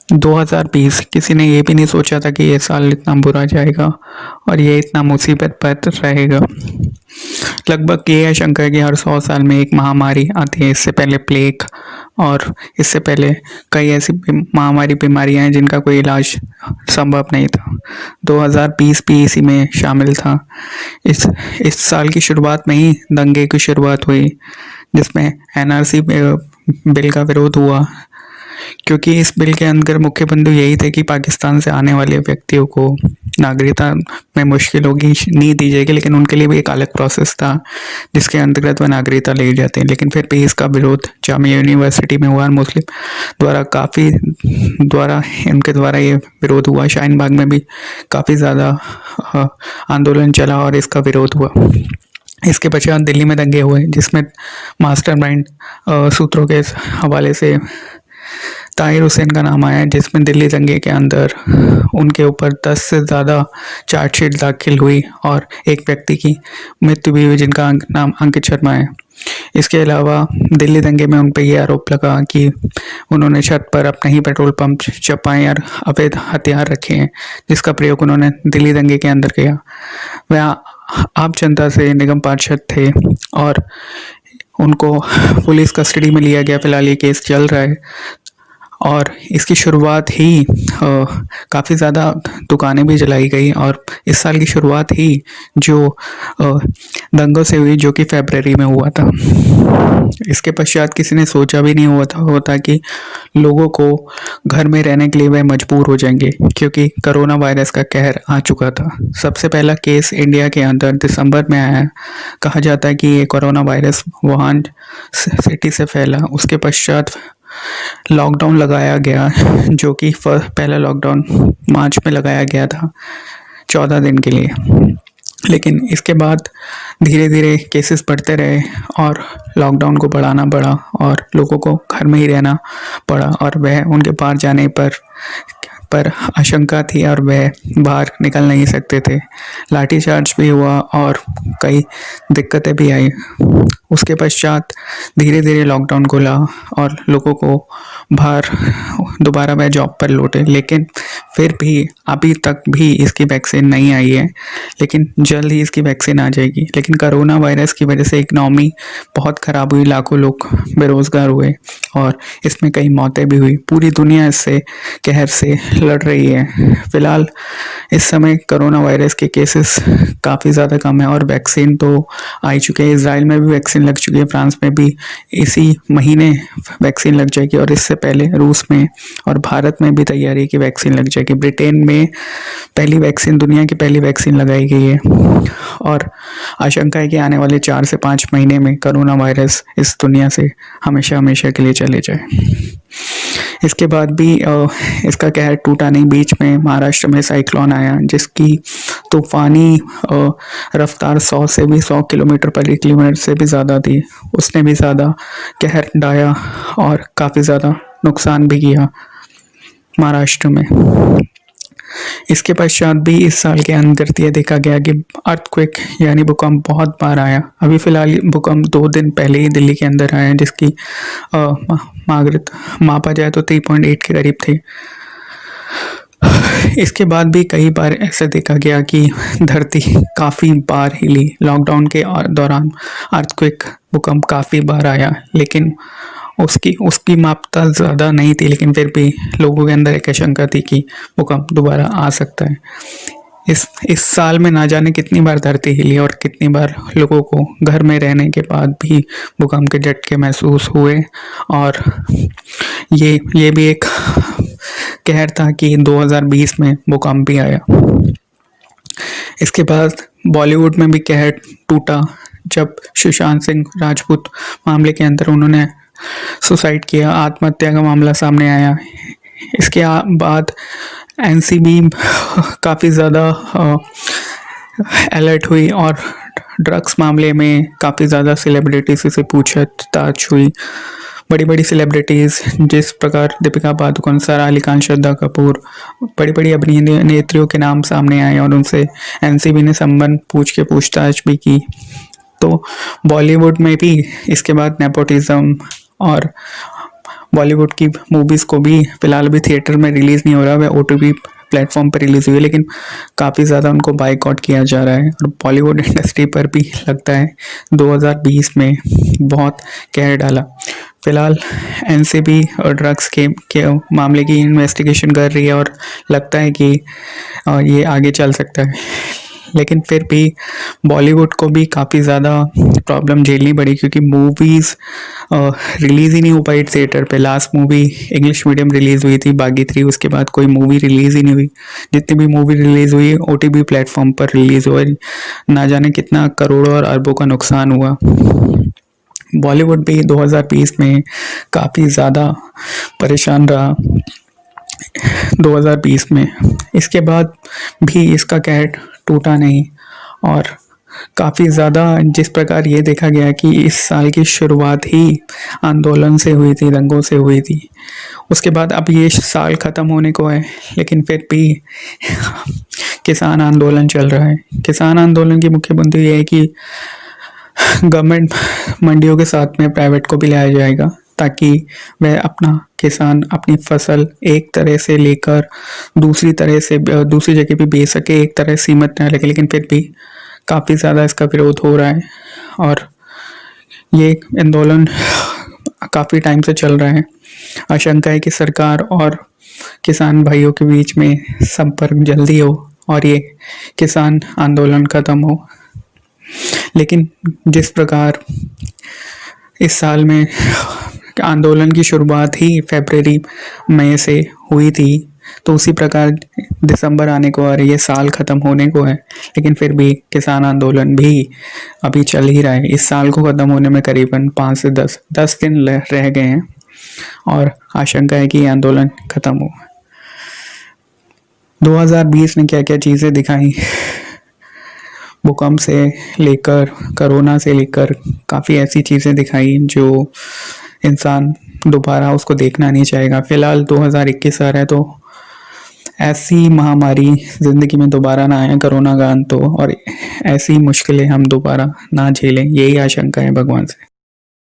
2020 किसी ने ये भी नहीं सोचा था कि ये साल इतना बुरा जाएगा और ये इतना मुसीबत पर रहेगा। लगभग ये आशंका है कि हर 100 साल में एक महामारी आती है। इससे पहले प्लेग और इससे पहले कई ऐसी महामारी बीमारियां हैं जिनका कोई इलाज संभव नहीं था। 2020 भी इसी में शामिल था। इस साल की शुरुआत में ही दंगे की शुरुआत हुई, जिसमें एनआरसी बिल का विरोध हुआ, क्योंकि इस बिल के अंदर मुख्य बिंदु यही थे कि पाकिस्तान से आने वाले व्यक्तियों को नागरिकता में मुश्किल होगी, नहीं दी जाएगी, लेकिन उनके लिए भी एक अलग प्रोसेस था जिसके अंतर्गत वह नागरिकता ले जाते हैं। लेकिन फिर भी इसका विरोध जामिया यूनिवर्सिटी में हुआ और मुस्लिम इनके द्वारा ये विरोध हुआ। शाहीन बाग में भी काफ़ी ज़्यादा आंदोलन चला और इसका विरोध हुआ। इसके पश्चात दिल्ली में दंगे हुए, जिसमें मास्टरमाइंड सूत्रों के हवाले से ताहिर हुसैन का नाम आया, जिसमें दिल्ली दंगे के अंदर उनके ऊपर 10 से ज़्यादा चार्जशीट दाखिल हुई और एक व्यक्ति की मृत्यु भी हुई, जिनका नाम अंकित शर्मा है। इसके अलावा दिल्ली दंगे में उन पर यह आरोप लगा कि उन्होंने छत पर अपने ही पेट्रोल पंप चपाए और अवैध हथियार रखे हैं, जिसका प्रयोग उन्होंने दिल्ली दंगे के अंदर किया। वह आम जनता से निगम पार्षद थे और उनको पुलिस कस्टडी में लिया गया। फिलहाल ये केस चल रहा है और इसकी शुरुआत ही काफ़ी ज़्यादा दुकानें भी जलाई गई और इस साल की शुरुआत ही जो दंगों से हुई, जो कि फरवरी में हुआ था। इसके पश्चात किसी ने सोचा भी नहीं होता कि लोगों को घर में रहने के लिए वह मजबूर हो जाएंगे, क्योंकि कोरोना वायरस का कहर आ चुका था। सबसे पहला केस इंडिया के अंदर दिसंबर में आया। कहा जाता है कि ये कोरोना वायरस वुहान सिटी से फैला। उसके पश्चात लॉकडाउन लगाया गया, जो कि पहला लॉकडाउन मार्च में लगाया गया था 14 दिन के लिए। लेकिन इसके बाद धीरे धीरे केसेस बढ़ते रहे और लॉकडाउन को बढ़ाना पड़ा और लोगों को घर में ही रहना पड़ा और वह उनके बाहर जाने पर आशंका थी और वह बाहर निकल नहीं सकते थे। लाठीचार्ज भी हुआ और कई दिक्कतें भी आई। उसके पश्चात धीरे धीरे लॉकडाउन खुला और लोगों को बाहर दोबारा वह जॉब पर लौटे। लेकिन फिर भी अभी तक भी इसकी वैक्सीन नहीं आई है, लेकिन जल्द ही इसकी वैक्सीन आ जाएगी। लेकिन कोरोना वायरस की वजह से इकनॉमी बहुत ख़राब हुई, लाखों लोग बेरोज़गार हुए और इसमें कई मौतें भी हुई। पूरी दुनिया इससे कहर से लड़ रही है। फ़िलहाल इस समय कोरोना वायरस के केसेस काफ़ी ज़्यादा कम है और वैक्सीन तो आ ही चुके हैं। इजराइल में भी वैक्सीन लग चुकी है, फ्रांस में भी इसी महीने वैक्सीन लग जाएगी और इससे पहले रूस में और भारत में भी तैयारी की वैक्सीन लग जाएगी। ब्रिटेन में दुनिया की पहली वैक्सीन लगाई गई है और आशंका है कि आने वाले 4 से 5 महीने में कोरोना वायरस इस दुनिया से हमेशा हमेशा के लिए चले जाए। इसके बाद भी इसका कहर टूटा नहीं। बीच में महाराष्ट्र में साइक्लोन आया, जिसकी तूफानी रफ्तार 100 किलोमीटर प्रति किलोमीटर से भी ज़्यादा थी। उसने भी ज़्यादा कहर ढाया और काफ़ी ज़्यादा नुकसान भी किया महाराष्ट्र में। इसके पश्चात भी इस साल के अंदर ये देखा गया कि अर्थक्वेक यानी भूकंप बहुत बार आया। अभी फ़िलहाल भूकंप 2 दिन पहले ही दिल्ली के अंदर आया, जिसकी मापा जाए तो 3.8 के करीब थी। इसके बाद भी कई बार ऐसे देखा गया कि धरती काफ़ी बार हिली। लॉकडाउन के दौरान अर्थक्वेक भूकंप काफ़ी बार आया, लेकिन उसकी मात्रा ज़्यादा नहीं थी, लेकिन फिर भी लोगों के अंदर एक आशंका थी कि भूकंप दोबारा आ सकता है। इस साल में ना जाने कितनी बार धरती हिली और कितनी बार लोगों को घर में रहने के बाद भी भूकंप के झटके महसूस हुए। और ये भी एक कहर था कि 2020 में भूकंप भी आया। इसके बाद बॉलीवुड में भी कहर टूटा जब सुशांत सिंह राजपूत मामले के अंदर उन्होंने सुसाइड किया, आत्महत्या का मामला सामने आया। इसके बाद एनसीबी काफ़ी ज़्यादा अलर्ट हुई और ड्रग्स मामले में काफ़ी ज़्यादा सेलिब्रिटीज़ से पूछताछ हुई। बड़ी बड़ी सेलिब्रिटीज़ जिस प्रकार दीपिका पादुकोण, सारा अली खान, श्रद्धा कपूर, बड़ी बड़ी अभिनेत्रियों के नाम सामने आए और उनसे एनसीबी ने संबंध पूछताछ भी की। तो बॉलीवुड में भी इसके बाद नेपोटिज्म और बॉलीवुड की मूवीज़ को भी फ़िलहाल अभी थिएटर में रिलीज़ नहीं हो रहा, वह OTT प्लेटफॉर्म पर रिलीज़ हुई है, लेकिन काफ़ी ज़्यादा उनको बायकॉट किया जा रहा है और बॉलीवुड इंडस्ट्री पर भी लगता है 2020 में बहुत कहर डाला। फ़िलहाल NCB और ड्रग्स के मामले की इन्वेस्टिगेशन कर रही है और लगता है कि ये आगे चल सकता है, लेकिन फिर भी बॉलीवुड को भी काफ़ी ज़्यादा प्रॉब्लम झेलनी पड़ी क्योंकि मूवीज़ रिलीज़ ही नहीं हो पाई थिएटर पे। Last movie English medium release हुई थी बागी 3, उसके बाद कोई मूवी रिलीज़ ही नहीं हुई। जितनी भी मूवी रिलीज़ हुई OTT प्लेटफॉर्म पर रिलीज़ हुई, ना जाने कितना करोड़ों और अरबों का नुकसान हुआ। बॉलीवुड भी 2020 में काफ़ी ज़्यादा परेशान रहा 2020 में। इसके बाद भी इसका कहर टूटा नहीं और काफ़ी ज़्यादा जिस प्रकार ये देखा गया कि इस साल की शुरुआत ही आंदोलन से हुई थी, दंगों से हुई थी। उसके बाद अब ये साल ख़त्म होने को है, लेकिन फिर भी किसान आंदोलन चल रहा है। किसान आंदोलन की मुख्य बिंदु ये है कि गवर्नमेंट मंडियों के साथ में प्राइवेट को भी लाया जाएगा ताकि वह अपना किसान अपनी फसल एक तरह से लेकर दूसरी जगह भी बेच सके, एक तरह सीमित न रखे। लेकिन फिर भी काफ़ी ज़्यादा इसका विरोध हो रहा है और ये आंदोलन काफ़ी टाइम से चल रहा है। आशंका है कि सरकार और किसान भाइयों के बीच में संपर्क जल्दी हो और ये किसान आंदोलन ख़त्म हो। लेकिन जिस प्रकार इस साल में आंदोलन की शुरुआत ही फरवरी मई से हुई थी, तो उसी प्रकार दिसंबर आने को और ये साल ख़त्म होने को है, लेकिन फिर भी किसान आंदोलन भी अभी चल ही रहा है। इस साल को ख़त्म होने में करीबन 5 से 10 दिन रह गए हैं और आशंका है कि ये आंदोलन ख़त्म हो। 2020 ने क्या क्या चीज़ें दिखाई, भूकंप से लेकर कोरोना से लेकर काफ़ी ऐसी चीज़ें दिखाई जो इंसान दोबारा उसको देखना नहीं चाहेगा। फ़िलहाल 2021 आ रहा है, तो ऐसी महामारी ज़िंदगी में दोबारा ना आए कोरोना का अंत हो और ऐसी मुश्किलें हम दोबारा ना झेलें, यही आशंका है भगवान से।